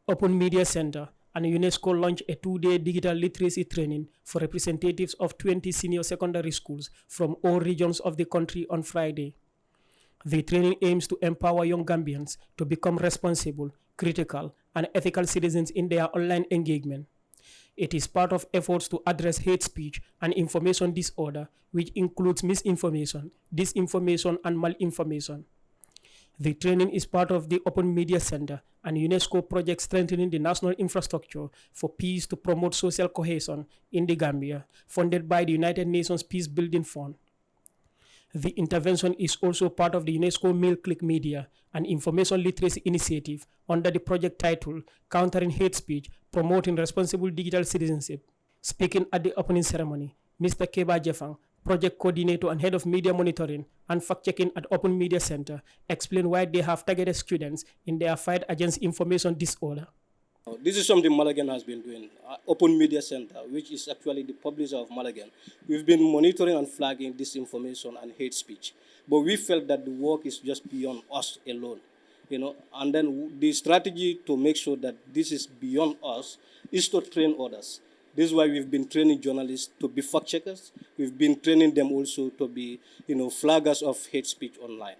Open Media Center and UNESCO launched a two-day digital literacy training for representatives of 20 senior secondary schools from all regions of the country on Friday. The training aims to empower young Gambians to become responsible, critical, and ethical citizens in their online engagement. It is part of efforts to address hate speech and information disorder, which includes misinformation, disinformation, and malinformation. The training is part of the Open Media Center and UNESCO project strengthening the national infrastructure for peace to promote social cohesion in the Gambia, funded by the United Nations Peace Building Fund. The intervention is also part of the UNESCO Mail Click Media and Information Literacy Initiative under the project title Countering Hate Speech, Promoting Responsible Digital Citizenship. Speaking at the opening ceremony, Mr. Keba Jeffang, project coordinator and head of media monitoring and fact-checking at Open Media Center, explained why they have targeted students in their fight against information disorder. This is something Malagan has been doing. Open Media Center, which is actually the publisher of Malagan, we've been monitoring and flagging disinformation and hate speech. But we felt that the work is just beyond us alone, And then the strategy to make sure that this is beyond us is to train others. This is why we've been training journalists to be fact checkers. We've been training them also to be, flaggers of hate speech online.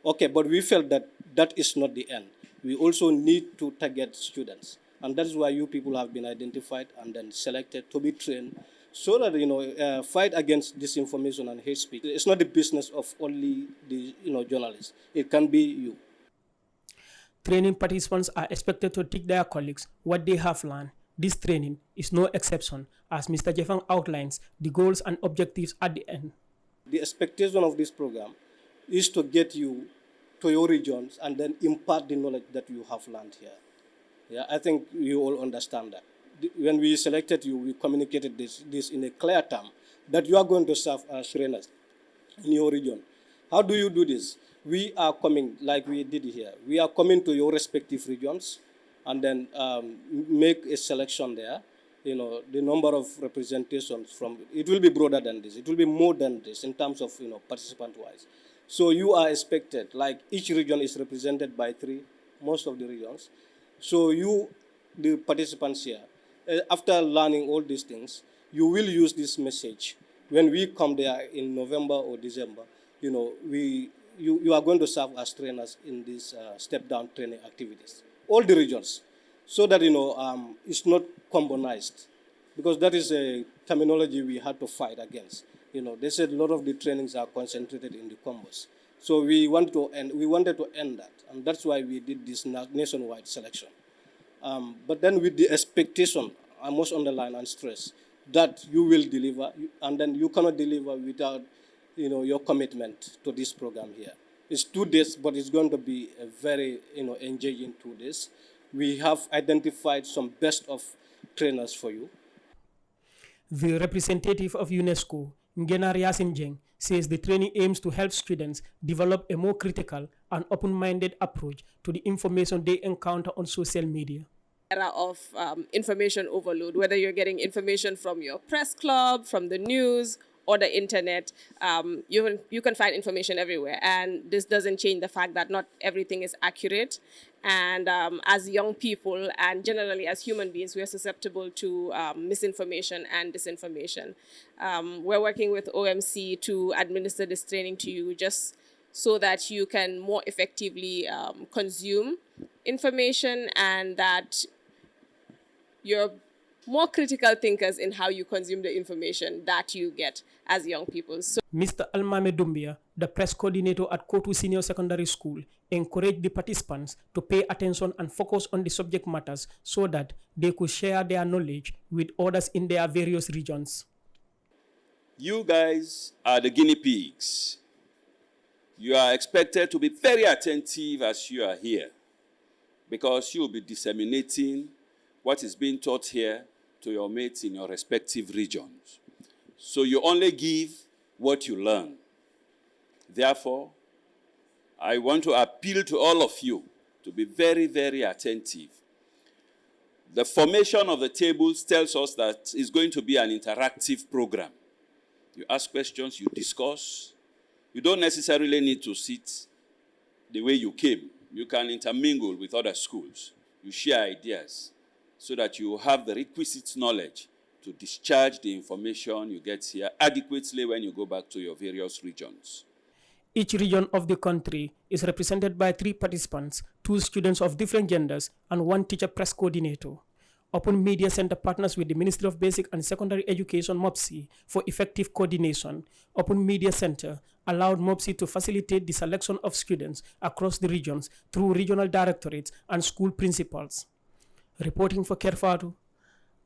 Okay, but we felt that that is not the end. We also need to target students. And that is why you people have been identified and then selected to be trained so that, fight against disinformation and hate speech. It's not the business of only the, journalists. It can be you. Training participants are expected to teach their colleagues what they have learned. This training is no exception, as Mr. Jeffang outlines the goals and objectives at the end. The expectation of this program is to get you to your regions and then impart the knowledge that you have learned here. Yeah, I think you all understand that. When we selected you, we communicated this in a clear term, that you are going to serve as trainers in your region. How do you do this? We are coming, like we did here, we are coming to your respective regions and then make a selection there. The number of representations from, it will be broader than this. It will be more than this in terms of, participant-wise. So you are expected, like each region is represented by 3, most of the regions. So you, the participants here, after learning all these things, you will use this message. When we come there in November or December, you are going to serve as trainers in these step-down training activities. All the regions, so that, it's not combined, because that is a terminology we had to fight against. They said a lot of the trainings are concentrated in the combos. So we wanted to end that, and that's why we did this nationwide selection. But then with the expectation, I must underline and stress, that you will deliver, and then you cannot deliver without, your commitment to this program here. It's 2 days, but it's going to be a very, engaging 2 days. We have identified some best of trainers for you. The representative of UNESCO, Ngenar Yasin Jeng, says the training aims to help students develop a more critical and open-minded approach to the information they encounter on social media. Era of information overload, whether you're getting information from your press club, from the news, or the internet, you can find information everywhere. And this doesn't change the fact that not everything is accurate. And as young people and generally as human beings, we are susceptible to misinformation and disinformation. We're working with OMC to administer this training to you just so that you can more effectively consume information and that you're more critical thinkers in how you consume the information that you get as young people. So, Mr. Almame Dumbia, the press coordinator at Kotu Senior Secondary School, encouraged the participants to pay attention and focus on the subject matters so that they could share their knowledge with others in their various regions. You guys are the guinea pigs. You are expected to be very attentive as you are here, because you will be disseminating what is being taught here to your mates in your respective regions. So you only give what you learn. Therefore, I want to appeal to all of you to be very, very attentive. The formation of the tables tells us that it's going to be an interactive program. You ask questions, you discuss. You don't necessarily need to sit the way you came. You can intermingle with other schools. you share ideas, so that you have the requisite knowledge to discharge the information you get here adequately when you go back to your various regions. Each region of the country is represented by 3 participants, 2 students of different genders, and 1 teacher press coordinator. Open Media Center partners with the Ministry of Basic and Secondary Education, MOPSI, for effective coordination. Open Media Center allowed MOPSI to facilitate the selection of students across the regions through regional directorates and school principals. Reporting for Kerfatu,